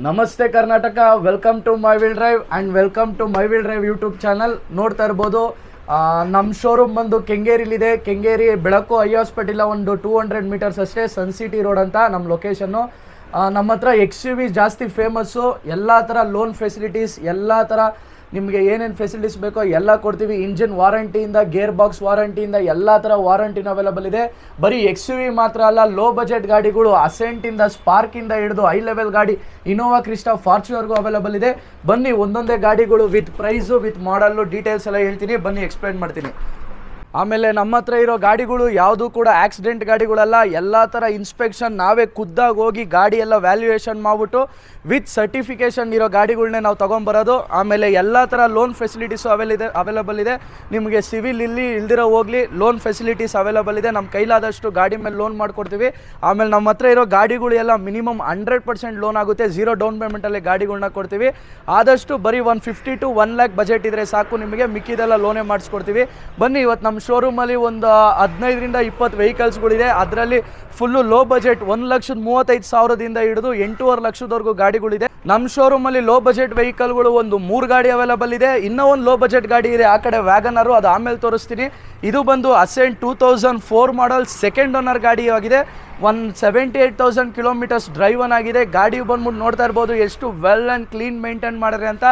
ನಮಸ್ತೆ Karnataka, welcome to my will drive and welcome to my will drive YouTube channel. ನೋಡ್ತಾ ಇರ್ಬೋದು ನಮ್ಮ showroom ಬಂದು ಕೆಂಗೇರಿಲಿದೆ. ಕೆಂಗೇರಿ ಬೆಳಕು ಐ ಹಾಸ್ಪಿಟಲ್ ಒಂದು 200 ಮೀಟರ್ಸ್ ಅಷ್ಟೇ, ಸನ್ ಸಿಟಿ ರೋಡ್ ಅಂತ ನಮ್ಮ ಲೊಕೇಶನ್ನು. ನಮ್ಮ ಹತ್ರ XUV ಜಾಸ್ತಿ ಫೇಮಸ್ಸು. ಎಲ್ಲ ಥರ ಲೋನ್ ಫೆಸಿಲಿಟೀಸ್, ಎಲ್ಲ ಥರ ನಿಮಗೆ ಏನೇನು ಫೆಸಿಲಿಟೀಸ್ ಬೇಕೋ ಎಲ್ಲ ಕೊಡ್ತೀವಿ. ಇಂಜಿನ್ ವಾರಂಟಿಯಿಂದ ಗೇರ್ ಬಾಕ್ಸ್ ವಾರಂಟಿಯಿಂದ ಎಲ್ಲ ಥರ ವಾರಂಟಿನ ಅವೈಲಬಲ್ ಇದೆ. ಬರೀ XUV ಮಾತ್ರ ಅಲ್ಲ, ಲೋ ಬಜೆಟ್ ಗಾಡಿಗಳು ಅಸೆಂಟಿಂದ ಸ್ಪಾರ್ಕಿಂದ ಹಿಡಿದು ಹೈ ಲೆವೆಲ್ ಗಾಡಿ ಇನೋವಾ ಕ್ರಿಸ್ಟಾ ಫಾರ್ಚುನರ್ಗೂ ಅವೈಲಬಲ್ ಇದೆ. ಬನ್ನಿ ಒಂದೊಂದೇ ಗಾಡಿಗಳು ವಿತ್ ಪ್ರೈಸು ವಿತ್ ಮಾಡಲ್ಲು ಡೀಟೇಲ್ಸ್ ಎಲ್ಲ ಹೇಳ್ತೀನಿ, ಬನ್ನಿ ಎಕ್ಸ್ಪ್ಲೈನ್ ಮಾಡ್ತೀನಿ. ಆಮೇಲೆ ನಮ್ಮ ಹತ್ರ ಇರೋ ಗಾಡಿಗಳು ಯಾವುದು ಕೂಡ ಆಕ್ಸಿಡೆಂಟ್ ಗಾಡಿಗಳಲ್ಲ. ಎಲ್ಲ ಥರ ಇನ್ಸ್ಪೆಕ್ಷನ್ ನಾವೇ ಖುದ್ದಾಗಿ ಹೋಗಿ ಗಾಡಿ ಎಲ್ಲ ವ್ಯಾಲ್ಯೂಯೇಷನ್ ಮಾಡಿಬಿಟ್ಟು ವಿತ್ ಸರ್ಟಿಫಿಕೇಷನ್ ಇರೋ ಗಾಡಿಗಳನ್ನೇ ನಾವು ತೊಗೊಂಬರೋದು. ಆಮೇಲೆ ಎಲ್ಲ ಥರ ಲೋನ್ ಫೆಸಿಲಿಟೀಸು ಅವೈಲಬಲ್ ಇದೆ. ನಿಮಗೆ ಸಿವಿಲ್ ಇಲ್ದಿರೋ ಹೋಗಲಿ ಲೋನ್ ಫೆಸಿಲಿಟೀಸ್ ಅವೈಲಬಲ್ ಇದೆ. ನಮ್ಮ ಕೈಲಾದಷ್ಟು ಗಾಡಿ ಮೇಲೆ ಲೋನ್ ಮಾಡಿಕೊಡ್ತೀವಿ. ಆಮೇಲೆ ನಮ್ಮ ಹತ್ರ ಇರೋ ಗಾಡಿಗಳು ಎಲ್ಲ ಮಿನಿಮಮ್ 100% ಲೋನ್ ಆಗುತ್ತೆ. 0 ಡೌನ್ ಪೇಮೆಂಟಲ್ಲಿ ಗಾಡಿಗಳನ್ನ ಕೊಡ್ತೀವಿ. ಆದಷ್ಟು ಬರೀ 150 to 1 lakh ಬಜೆಟ್ ಇದ್ದರೆ ಸಾಕು, ನಿಮಗೆ ಮಿಕ್ಕಿದೆಲ್ಲ ಲೋನೇ ಮಾಡಿಸ್ಕೊಡ್ತೀವಿ. ಬನ್ನಿ, ಇವತ್ತು ನಮ್ಮ ಶೋರೂಮಲ್ಲಿ ಒಂದು 15ರಿಂದ 20 ವೆಹಿಕಲ್ಸ್ಗಳಿದೆ. ಅದರಲ್ಲಿ ಫುಲ್ಲು ಲೋ ಬಜೆಟ್ 1,35,000ದಿಂದ ಹಿಡಿದು 8.5 ಲಕ್ಷದವರೆಗೂ ಗಾಡಿಗಳಿದೆ. ನಮ್ಮ ಶೋರೂಮಲ್ಲಿ ಲೋ ಬಜೆಟ್ ವೆಹಿಕಲ್ಗಳು ಒಂದು 3 ಗಾಡಿ ಅವೈಲಬಲ್ ಇದೆ. ಇನ್ನೂ ಒಂದು ಲೋ ಬಜೆಟ್ ಗಾಡಿ ಇದೆ ಆ ಕಡೆ, ವ್ಯಾಗನರು, ಅದು ಆಮೇಲೆ ತೋರಿಸ್ತೀನಿ. ಇದು ಬಂದು ಅಸೆಂಟ್ 2004 ಮಾಡಲ್ ಸೆಕೆಂಡ್ ಓನರ್ ಗಾಡಿ ಆಗಿದೆ. 178,000 ಕಿಲೋಮೀಟರ್ಸ್ ಡ್ರೈವನ್ ಆಗಿದೆ. ಗಾಡಿ ಬಂದ್ಬಿಟ್ಟು ನೋಡ್ತಾ ಇರ್ಬೋದು ಎಷ್ಟು ವೆಲ್ ಆ್ಯಂಡ್ ಕ್ಲೀನ್ ಮೇಂಟೈನ್ ಮಾಡಿದ್ರೆ ಅಂತ.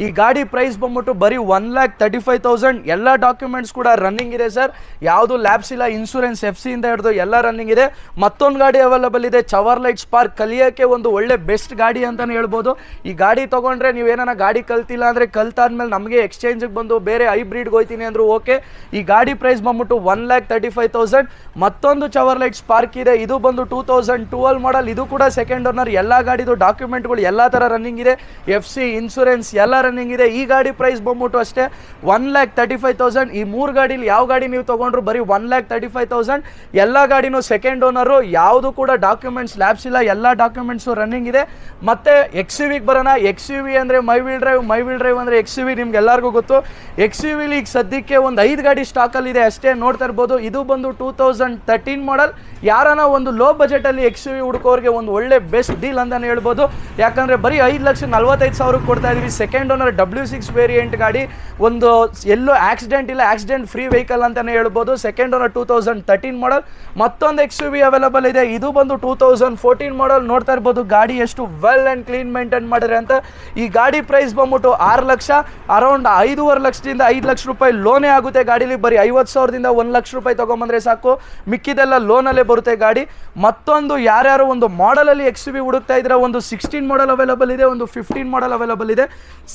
ಈ ಗಾಡಿ ಪ್ರೈಸ್ ಬಂದ್ಬಿಟ್ಟು ಬರೀ 1,35,000. ಎಲ್ಲ ಡಾಕ್ಯುಮೆಂಟ್ಸ್ ಕೂಡ ರನ್ನಿಂಗ್ ಇದೆ ಸರ್, ಯಾವುದು ಲ್ಯಾಬ್ಸ್ ಇಲ್ಲ. ಇನ್ಶೂರೆನ್ಸ್ FC ಇಂದ ಹಿಡಿದು ಎಲ್ಲ ರನ್ನಿಂಗ್ ಇದೆ. ಮತ್ತೊಂದು ಗಾಡಿ ಅವೈಲಬಲ್ ಇದೆ, ಚವರ್ಲೈಟ್ ಸ್ಪಾರ್ಕ್. ಕಲಿಯೋಕ್ಕೆ ಒಂದು ಒಳ್ಳೆ ಬೆಸ್ಟ್ ಗಾಡಿ ಅಂತಲೇ ಹೇಳ್ಬೋದು. ಈ ಗಾಡಿ ತೊಗೊಂಡ್ರೆ ನೀವೇನ ಗಾಡಿ ಕಲ್ತಿಲ್ಲ ಅಂದರೆ ಕಲ್ತಾದ್ಮೇಲೆ ನಮಗೆ ಎಕ್ಸ್ಚೇಂಜಿಗೆ ಬಂದು ಬೇರೆ ಹೈಬ್ರಿಡ್ಗೆ ಹೋಗ್ತೀನಿ ಅಂದರೂ ಓಕೆ. ಈ ಗಾಡಿ ಪ್ರೈಸ್ ಬಂದ್ಬಿಟ್ಟು 1,35,000. ಮತ್ತೊಂದು ಚವರ್ಲೈಟ್ ಸ್ಪಾರ್ಕ್ ಇದೆ, ಇದು ಬಂದು 2012 ಮಾಡಲ್. ಇದು ಕೂಡ ಸೆಕೆಂಡ್ ಓನರ್. ಎಲ್ಲ ಗಾಡಿದು ಡಾಕ್ಯುಮೆಂಟ್ಗಳು ಎಲ್ಲ ಥರ ರನ್ನಿಂಗ್ ಇದೆ. FC ಇನ್ಶೂರೆನ್ಸ್ ಎಲ್ಲ ರನ್ನಿಂಗ್ ಇದೆ. ಈ ಗಾಡಿ ಪ್ರೈಸ್ ಬಂದ್ಬಿಟ್ಟು ಅಷ್ಟೇ 1,35,000. ಈ 3 ಗಾಡೀಲಿ ಯಾವ ಗಾಡಿ ನೀವು ತೊಗೊಂಡ್ರು ಬರೀ 1,35,000. ಎಲ್ಲ ಗಾಡಿನೂ ಸೆಕೆಂಡ್ ಓನರು, ಯಾವುದು ಕೂಡ ಡಾಕ್ಯುಮೆಂಟ್ಸ್ ಲ್ಯಾಬ್ಸ್ ಇಲ್ಲ, ಎಲ್ಲ ಡಾಕ್ಯುಮೆಂಟ್ಸು ರನ್ನಿಂಗ್ ಇದೆ. ಮತ್ತು XUVಗೆ ಬರೋಣ. XUV ಅಂದರೆ ಮೈ ವಿಲ್ ಡ್ರೈವ್ ಅಂದರೆ XUV ನಿಮ್ಗೆ ಎಲ್ಲರಿಗೂ ಗೊತ್ತು. XUVಲಿ ಈಗ ಸದ್ಯಕ್ಕೆ ಒಂದು 5 ಗಾಡಿ ಸ್ಟಾಕಲ್ಲಿದೆ ಅಷ್ಟೇ, ನೋಡ್ತಾ ಇರ್ಬೋದು. ಇದು ಬಂದು 2013 ಮಾಡಲ್. ಯಾರನ್ನ ಒಂದು ಲೋ ಬಜೆಟಲ್ಲಿ XUV ಹುಡುಕೋರಿಗೆ ಒಂದು ಒಳ್ಳೆ ಬೆಸ್ಟ್ ಡೀಲ್ ಅಂತಲೇ ಹೇಳ್ಬೋದು. ಯಾಕಂದರೆ ಬರೀ 5,45,000 ಕೊಡ್ತಾ ಇದ್ದೀವಿ. ಸೆಕೆಂಡ್ ಓನರ್ W6 ವೇರಿಯಂಟ್ ಗಾಡಿ, ಒಂದು ಎಲ್ಲೂ ಆಕ್ಸಿಡೆಂಟ್ ಇಲ್ಲ, ಆಕ್ಸಿಡೆಂಟ್ ಫ್ರೀ ವೆಹಿಕಲ್ ಅಂತಲೇ ಹೇಳ್ಬೋದು. ಸೆಕೆಂಡ್ ಓನರ್ 2013 ಮಾಡಲ್. ಮತ್ತೊಂದು XUV ಅವೈಲಬಲ್ ಇದೆ, ಇದು ಬಂದು 2014 ಮಾಡಲ್. ನೋಡ್ತಾ ಇರ್ಬೋದು ಗಾಡಿ ಎಷ್ಟು ವೆಲ್ ಆ್ಯಂಡ್ ಕ್ಲೀನ್ ಮೇಂಟೈನ್ ಮಾಡಿದ್ರೆ ಅಂತ. ಈ ಗಾಡಿ ಪ್ರೈಸ್ ಬಂದ್ಬಿಟ್ಟು 6 ಲಕ್ಷ, ಅರೌಂಡ್ 5.5 ಲಕ್ಷದಿಂದ 5 ಲಕ್ಷ ರೂಪಾಯಿ ಲೋನೇ ಆಗುತ್ತೆ ಗಾಡೀಲಿ. ಬರೀ 50,000ದಿಂದ 1 ಲಕ್ಷ ರೂಪಾಯಿ ತೊಗೊಂಬಂದರೆ ಸಾಕು, ಮಿಕ್ಕಿದೆಲ್ಲ ಲೋನಲ್ಲೇ ಬರುತ್ತೆ ಗಾಡಿ. ಮತ್ತೊಂದು ಯಾರ್ಯಾರು ಒಂದು ಮಾಡಲಲ್ಲಿ XUV ಹುಡುಕ್ತಾ ಇದ್ರೆ, ಒಂದು 16 ಮಾಡಲ್ ಅವೈಲಬಲ್ ಇದೆ, ಒಂದು 15 ಮಾಡಲ್ ಅವೈಲಬಲ್ ಇದೆ.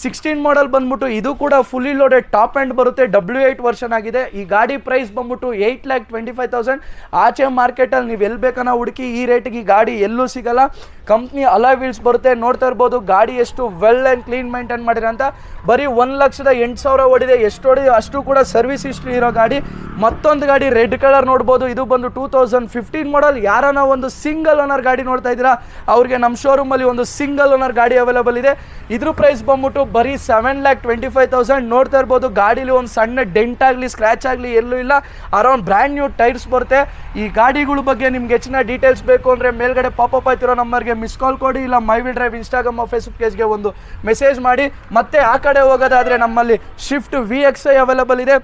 16 ಮಾಡಲ್ ಬಂದ್ಬಿಟ್ಟು ಇದು ಕೂಡ ಫುಲ್ಲಿ ಲೋಡೆಡ್ ಟಾಪ್ ಎಂಡ್ ಬರುತ್ತೆ, W8 ವರ್ಷನ್ ಆಗಿದೆ. ಈ ಗಾಡಿ ಪ್ರೈಸ್ ಬಂದ್ಬಿಟ್ಟು 8,25,000. ಆಚೆ ಮಾರ್ಕೆಟಲ್ಲಿ ನೀವು ಎಲ್ಲಿ ಬೇಕನ್ನ ಹುಡುಕಿ ಈ ರೇಟಿಗೆ ಈ ಗಾಡಿ ಎಲ್ಲೂ ಸಿಗಲ್ಲ. ಕಂಪ್ನಿ ಅಲಾಯ್ ವೀಲ್ಸ್ ಬರುತ್ತೆ. ನೋಡ್ತಾ ಇರ್ಬೋದು ಗಾಡಿ ಎಷ್ಟು ವೆಲ್ ಆ್ಯಂಡ್ ಕ್ಲೀನ್ ಮೇಂಟೈನ್ ಮಾಡಿರ ಅಂತ. ಬರೀ 1,08,000 ಓಡಿದೆ. ಎಷ್ಟು ಓಡಿದೆ ಅಷ್ಟು ಕೂಡ ಸರ್ವಿಸ್ ಹಿಸ್ಟ್ರಿ ಇರೋ ಗಾಡಿ. ಮತ್ತೊಂದು ಗಾಡಿ ರೆಡ್ ಕಲರ್ ನೋಡ್ಬೋದು, ಇದು ಬಂದು 2015 ಮಾಡಲ್. ಯಾರನ್ನ ಒಂದು ಸಿಂಗಲ್ ಓನರ್ ಗಾಡಿ ನೋಡ್ತಾ ಇದ್ದೀರಾ ಅವ್ರಿಗೆ ನಮ್ಮ ಶೋರೂಮಲ್ಲಿ ಒಂದು ಸಿಂಗಲ್ ಓನರ್ ಗಾಡಿ ಅವೈಲಬಲ್ ಇದೆ. ಇದ್ರ ಪ್ರೈಸ್ ಬಂದ್ಬಿಟ್ಟು ಬರೀ 7,25,000. ನೋಡ್ತಾ ಇರ್ಬೋದು ಗಾಡೀಲಿ ಒಂದು ಸಣ್ಣ ಡೆಂಟ್ ಆಗಲಿ ಸ್ಕ್ರ್ಯಾಚ್ ಆಗಲಿ ಎಲ್ಲೂ ಇಲ್ಲ. ಅರೌಂಡ್ ಬ್ರ್ಯಾಂಡ್ ನ್ಯೂ ಟೈರ್ಸ್ ಬರುತ್ತೆ. ಈ ಗಾಡಿಗಳ ಬಗ್ಗೆ ನಿಮ್ಗೆ ಹೆಚ್ಚಿನ ಡೀಟೇಲ್ಸ್ ಬೇಕು ಅಂದರೆ ಮೇಲ್ಗಡೆ ಪಾಪಪ್ ಆಯ್ತಿರೋ ನಂಬರ್ಗೆ ಮಿಸ್ ಕಾಲ್ ಕೊಡಿ, ಇಲ್ಲ my will drive Instagram Facebook ಪೇಜ್ಗೆ ಒಂದು ಮೆಸೇಜ್ ಮಾಡಿ. ಮತ್ತೆ ಆ ಕಡೆ ಹೋಗೋದಾದರೆ ನಮ್ಮಲ್ಲಿ ಶಿಫ್ಟ್ VXI ಅವೈಲಬಲ್ ಇದೆ.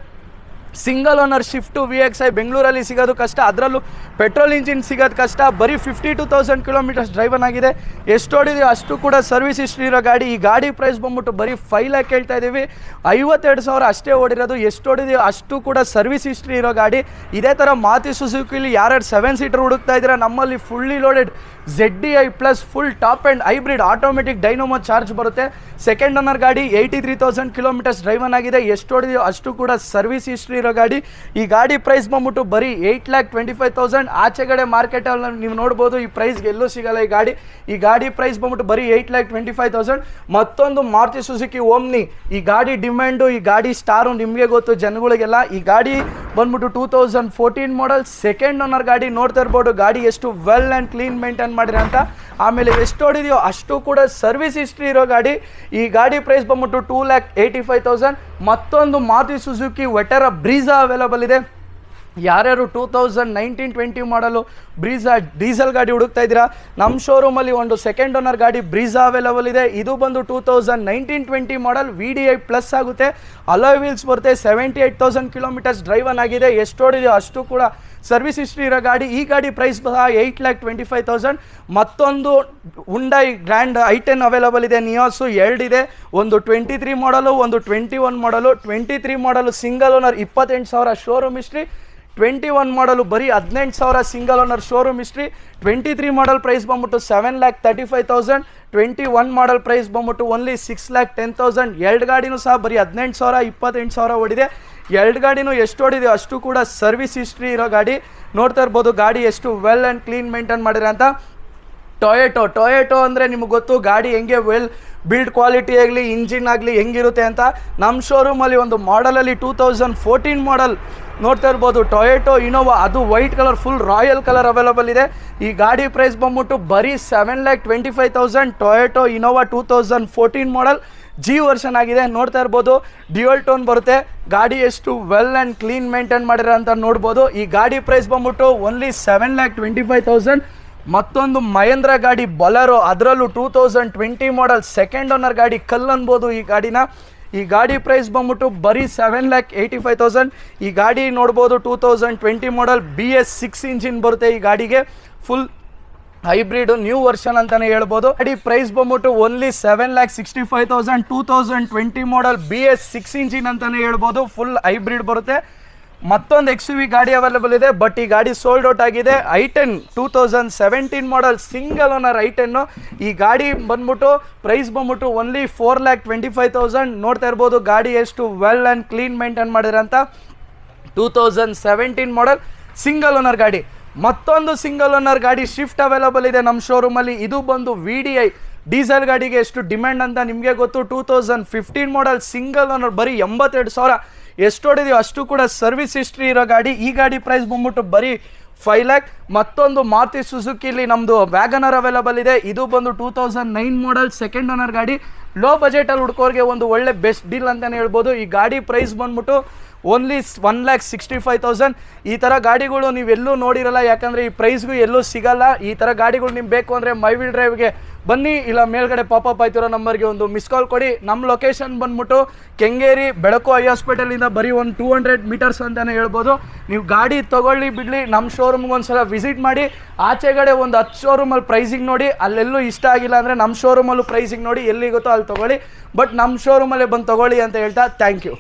ಸಿಂಗಲ್ ಓನರ್ ಶಿಫ್ಟು VXI ಬೆಂಗಳೂರಲ್ಲಿ ಸಿಗೋದು ಕಷ್ಟ, ಅದರಲ್ಲೂ ಪೆಟ್ರೋಲ್ ಇಂಜಿನ್ ಸಿಗೋದು ಕಷ್ಟ. ಬರೀ 52,000 ಕಿಲೋಮೀಟರ್ಸ್ ಡ್ರೈವನ್ ಆಗಿದೆ. ಎಷ್ಟು ಓಡಿದೆ ಅಷ್ಟು ಕೂಡ ಸರ್ವಿಸ್ ಹಿಸ್ಟ್ರಿ ಇರೋ ಗಾಡಿ. ಈ ಗಾಡಿ ಪ್ರೈಸ್ ಬಂದ್ಬಿಟ್ಟು ಬರೀ 5 lakh ಹೇಳ್ತಾ ಇದ್ದೀವಿ. 52,000 ಅಷ್ಟೇ ಓಡಿರೋದು. ಎಷ್ಟು ಓಡಿದೆಯೋ ಅಷ್ಟು ಕೂಡ ಸರ್ವಿಸ್ ಹಿಸ್ಟ್ರಿ ಇರೋ ಗಾಡಿ. ಇದೇ ಥರ ಮಾರುತಿ ಸುಜುಕಿಲಿ ಯಾರ್ಯಾರು 7 ಸೀಟರ್ ಹುಡುಕ್ತಾ ಇದ್ದೀರಾ, ನಮ್ಮಲ್ಲಿ fully loaded ZDI plus full top and hybrid automatic dynamo charge ಬರುತ್ತೆ. ಸೆಕೆಂಡ್ ಓನರ್ ಗಾಡಿ, 83,000 ಕಿಲೋಮೀಟರ್ಸ್ ಡ್ರೈವನ್ ಆಗಿದೆ. ಎಷ್ಟು ಓಡಿದೆಯೋ ಅಷ್ಟು ಕೂಡ ಸರ್ವಿಸ್ ಹಿಸ್ಟ್ರಿ ಇರೋ ಗಾಡಿ. ಈ ಗಾಡಿ ಪ್ರೈಸ್ ಬಂದ್ಬಿಟ್ಟು ಬರೀ 8,25,000. ಆಚೆಗಡೆ ಮಾರ್ಕೆಟಲ್ಲಿ ನೀವು ನೋಡ್ಬೋದು ಈ ಪ್ರೈಸ್ಗೆ ಎಲ್ಲೂ ಸಿಗಲ್ಲ ಈ ಗಾಡಿ ಪ್ರೈಸ್ ಬಂದ್ಬಿಟ್ಟು ಬರೀ 8,25,000. ಮತ್ತೊಂದು ಮಾರುತಿ ಸುಜುಕಿ ಓಮ್ನಿ. ಈ ಗಾಡಿ ಡಿಮ್ಯಾಂಡು, ಈ ಗಾಡಿ ಸ್ಟಾರು ನಿಮಗೆ ಗೊತ್ತು ಜನಗಳಿಗೆಲ್ಲ. ಈ ಗಾಡಿ ಬಂದ್ಬಿಟ್ಟು 2014 ಮಾಡಲ್ ಸೆಕೆಂಡ್ ಓನರ್ ಗಾಡಿ. ನೋಡ್ತಾ ಇರ್ಬೋದು ಗಾಡಿ ಎಷ್ಟು ವೆಲ್ ಆ್ಯಂಡ್ ಕ್ಲೀನ್ ಮೇಂಟೈನ್ ಮಾಡಿದ್ರೆ ಅಂತ. ಆಮೇಲೆ ಎಷ್ಟು ಓಡಿದೆಯೋ ಅಷ್ಟು ಕೂಡ ಸರ್ವಿಸ್ ಹಿಸ್ಟ್ರಿ ಇರೋ ಗಾಡಿ. ಈ ಗಾಡಿ ಪ್ರೈಸ್ ಬಂದ್ಬಿಟ್ಟು 2,85,000. ಮತ್ತೊಂದು ಮಾರುತಿ ಸುಜುಕಿ ವೆಟರಾ ಬ್ರೀಜಾ ಅವೈಲಬಲ್ ಇದೆ. ಯಾರ್ಯಾರು 2019-20 ಮಾಡಲು ಬ್ರೀಝಾ ಡೀಸೆಲ್ ಗಾಡಿ ಹುಡುಕ್ತಾ ಇದ್ದೀರಾ, ನಮ್ಮ ಶೋರೂಮಲ್ಲಿ ಒಂದು ಸೆಕೆಂಡ್ ಓನರ್ ಗಾಡಿ ಬ್ರೀಝಾ ಅವೈಲಬಲ್ ಇದೆ. ಇದು ಬಂದು 2019-20 ಮಾಡಲ್ VDI ಪ್ಲಸ್ ಆಗುತ್ತೆ. ಅಲಾಯ್ ವೀಲ್ಸ್ ಬರುತ್ತೆ. 78,000 ಕಿಲೋಮೀಟರ್ಸ್ ಡ್ರೈವನ್ ಆಗಿದೆ. ಎಷ್ಟು ಓಡಿದೆಯೋ ಅಷ್ಟು ಕೂಡ ಸರ್ವಿಸ್ ಹಿಸ್ಟ್ರಿ ಇರೋ ಗಾಡಿ. ಈ ಗಾಡಿ ಪ್ರೈಸ್ ಸಹ 8,25,000. ಮತ್ತೊಂದು ಹುಂಡೈ ಗ್ರ್ಯಾಂಡ್ i10 ಅವೈಲಬಲ್ ಇದೆ. ನಿಯಾಸು 2 ಇದೆ, ಒಂದು 23 ಮಾಡಲು, ಒಂದು 21 ಮಾಡಲು. 23 ಮಾಡಲು ಸಿಂಗಲ್ ಓನರ್ 28,000 ಶೋರೂಮ್ ಹಿಸ್ಟ್ರಿ. 21 ಮಾಡಲು ಬರೀ 18,000 single owner showroom history. 23 model price ಬಂದ್ಬಿಟ್ಟು 7,35,000. 21 ಮಾಡಲ್ ಪ್ರೈಸ್ ಬಂದ್ಬಿಟ್ಟು ಓನ್ಲಿ 6,10,000. ಎರಡು ಗಾಡಿನೂ ಸಹ ಬರೀ 18,000 28,000 ಓಡಿದೆ. ಎರಡು ಗಾಡಿನೂ ಎಷ್ಟು ಓಡಿದೆ ಅಷ್ಟು ಕೂಡ ಸರ್ವಿಸ್ ಹಿಸ್ಟ್ರಿ ಇರೋ ಗಾಡಿ. ನೋಡ್ತಾ ಇರ್ಬೋದು ಗಾಡಿ ಎಷ್ಟು ವೆಲ್ ಆ್ಯಂಡ್ ಕ್ಲೀನ್ ಮೇಂಟೈನ್ ಮಾಡಿರ ಅಂತ. ಟೊಯೋಟೋ ಅಂದರೆ ನಿಮಗೆ ಗೊತ್ತು ಗಾಡಿ ಹೆಂಗೆ ವೆಲ್ ಬಿಲ್ಡ್ ಕ್ವಾಲಿಟಿ ಆಗಲಿ ಇಂಜಿನ್ ಆಗಲಿ ಹೆಂಗಿರುತ್ತೆ ಅಂತ. ನಮ್ಮ ಶೋರೂಮಲ್ಲಿ ಒಂದು ಮಾಡಲಲ್ಲಿ 2014 ಮಾಡಲ್ ನೋಡ್ತಾ ಇರ್ಬೋದು ಟೊಯೋಟೋ ಇನೋವಾ, ಅದು white colour full royal colour available ಇದೆ. ಈ ಗಾಡಿ ಪ್ರೈಸ್ ಬಂದ್ಬಿಟ್ಟು ಬರೀ 7,25,000. ಟೊಯೋಟೋ ಇನೋವಾ 2014 ಮಾಡಲ್ G ವರ್ಷನ್ ಆಗಿದೆ. ನೋಡ್ತಾ ಇರ್ಬೋದು ಡ್ಯುಯಲ್ ಟೋನ್ ಬರುತ್ತೆ. ಗಾಡಿ ಎಷ್ಟು ವೆಲ್ ಆ್ಯಂಡ್ ಕ್ಲೀನ್ ಮೇಂಟೈನ್ ಮಾಡಿರೋ ಅಂತ ನೋಡ್ಬೋದು. ಈ ಗಾಡಿ ಪ್ರೈಸ್ ಬಂದ್ಬಿಟ್ಟು ಓನ್ಲಿ 7,25,000. ಮತ್ತೊಂದು ಮಹೇಂದ್ರ ಗಾಡಿ ಬೊಲೆರೋ, ಅದರಲ್ಲೂ 2020 ಮಾಡಲ್ ಸೆಕೆಂಡ್ ಓನರ್ ಗಾಡಿ, ಕಲ್ ಅನ್ಬೋದು ಈ ಗಾಡಿನ. ಈ ಗಾಡಿ ಪ್ರೈಸ್ ಬಂದ್ಬಿಟ್ಟು ಬರೀ 7,85,000. ಈ ಗಾಡಿ ನೋಡ್ಬೋದು 2020 ಮಾಡಲ್ BS6 ಇಂಜಿನ್ ಬರುತ್ತೆ ಈ ಗಾಡಿಗೆ. ಫುಲ್ ಹೈಬ್ರಿಡ್ ನ್ಯೂ ವರ್ಷನ್ ಅಂತಲೇ ಹೇಳ್ಬೋದು. ಗಾಡಿ ಪ್ರೈಸ್ ಬಂದ್ಬಿಟ್ಟು ಓನ್ಲಿ 7,65,000. 2020 ಮಾಡಲ್ BS6 ಇಂಜಿನ್ ಅಂತಲೇ ಹೇಳ್ಬೋದು. ಫುಲ್ ಹೈಬ್ರಿಡ್ ಬರುತ್ತೆ. ಮತ್ತೊಂದು XUV ಗಾಡಿ ಅವೈಲೇಬಲ್ ಇದೆ, ಬಟ್ ಈ ಗಾಡಿ ಸೋಲ್ಡ್ ಔಟ್ ಆಗಿದೆ. i10 2017 model single owner i10. ಈ ಗಾಡಿ ಬಂದ್ಬಿಟ್ಟು ಪ್ರೈಸ್ ಬಂದ್ಬಿಟ್ಟು ಓನ್ಲಿ 4,25,000. ನೋಡ್ತಾ ಇರ್ಬೋದು ಗಾಡಿ ಎಷ್ಟು ವೆಲ್ ಆ್ಯಂಡ್ ಕ್ಲೀನ್ ಮೇಂಟೈನ್ ಮಾಡಿರಂತ. 2017 ಮಾಡಲ್ ಸಿಂಗಲ್ ಓನರ್ ಗಾಡಿ. ಮತ್ತೊಂದು ಸಿಂಗಲ್ ಓನರ್ ಗಾಡಿ ಶಿಫ್ಟ್ ಅವೈಲಬಲ್ ಇದೆ ನಮ್ಮ ಶೋರೂಮಲ್ಲಿ. ಇದು ಬಂದು VDI ಡೀಸೆಲ್ ಗಾಡಿಗೆ ಎಷ್ಟು ಡಿಮ್ಯಾಂಡ್ ಅಂತ ನಿಮಗೆ ಗೊತ್ತು. 2015 ಮಾಡಲ್ ಸಿಂಗಲ್ ಓನರ್ ಬರೀ 82,000. ಎಷ್ಟು ಹೊಡಿದೆಯೋ ಅಷ್ಟು ಕೂಡ ಸರ್ವಿಸ್ ಹಿಸ್ಟ್ರಿ ಇರೋ ಗಾಡಿ. ಈ ಗಾಡಿ ಪ್ರೈಸ್ ಬಂದ್ಬಿಟ್ಟು ಬರೀ 5 lakh. ಮತ್ತೊಂದು ಮಾರುತಿ ಸುಜುಕಿಲಿ ನಮ್ಮದು ವ್ಯಾಗನರ್ ಅವೈಲಬಲ್ ಇದೆ. ಇದು ಬಂದು 2009 ಮಾಡಲ್ ಸೆಕೆಂಡ್ ಓನರ್ ಗಾಡಿ. ಲೋ ಬಜೆಟಲ್ಲಿ ಹುಡ್ಕೋರಿಗೆ ಒಂದು ಒಳ್ಳೆ ಬೆಸ್ಟ್ ಡೀಲ್ ಅಂತಲೇ ಹೇಳ್ಬೋದು. ಈ ಗಾಡಿ ಪ್ರೈಸ್ ಬಂದ್ಬಿಟ್ಟು ಓನ್ಲಿ 1,65,000. ಈ ಥರ ಗಾಡಿಗಳು ನೀವೆಲ್ಲೂ ನೋಡಿರಲ್ಲ, ಯಾಕಂದರೆ ಈ ಪ್ರೈಸ್ಗೂ ಎಲ್ಲೂ ಸಿಗಲ್ಲ. ಈ ಥರ ಗಾಡಿಗಳು ನಿಮ್ಗೆ ಬೇಕು ಅಂದರೆ ಮೈ ವೀಲ್ ಡ್ರೈವ್ಗೆ ಬನ್ನಿ, ಇಲ್ಲ ಮೇಲ್ಗಡೆ ಪಾಪಪ್ ಆಯ್ತಿರೋ ನಂಬರ್ಗೆ ಒಂದು ಮಿಸ್ ಕಾಲ್ ಕೊಡಿ. ನಮ್ಮ ಲೊಕೇಶನ್ ಬಂದ್ಬಿಟ್ಟು ಕೆಂಗೇರಿ ಬೆಳಕು ಐ ಹಾಸ್ಪಿಟಲಿಂದ ಬರೀ ಒಂದು 200 ಮೀಟರ್ಸ್ ಅಂತಲೇ ಹೇಳ್ಬೋದು. ನೀವು ಗಾಡಿ ತೊಗೊಳ್ಳಿ ಬಿಡಲಿ, ನಮ್ಮ ಶೋರೂಮ್ಗೆ ಒಂದು ಸಲ ವಿಸಿಟ್ ಮಾಡಿ. ಆಚೆಗಡೆ ಒಂದು 10 ಶೋರೂಮಲ್ಲಿ ಪ್ರೈಸಿಂಗ್ ನೋಡಿ, ಅಲ್ಲೆಲ್ಲೂ ಇಷ್ಟ ಆಗಿಲ್ಲ ಅಂದರೆ ನಮ್ಮ ಶೋರೂಮಲ್ಲೂ ಪ್ರೈಸಿಂಗ್ ನೋಡಿ, ಎಲ್ಲಿಗುತ್ತೋ ಅಲ್ಲಿ ತೊಗೊಳ್ಳಿ. ಬಟ್ ನಮ್ಮ ಶೋರೂಮಲ್ಲೇ ಬಂದು ತೊಗೊಳ್ಳಿ ಅಂತ ಹೇಳ್ತಾ ಥ್ಯಾಂಕ್ ಯು.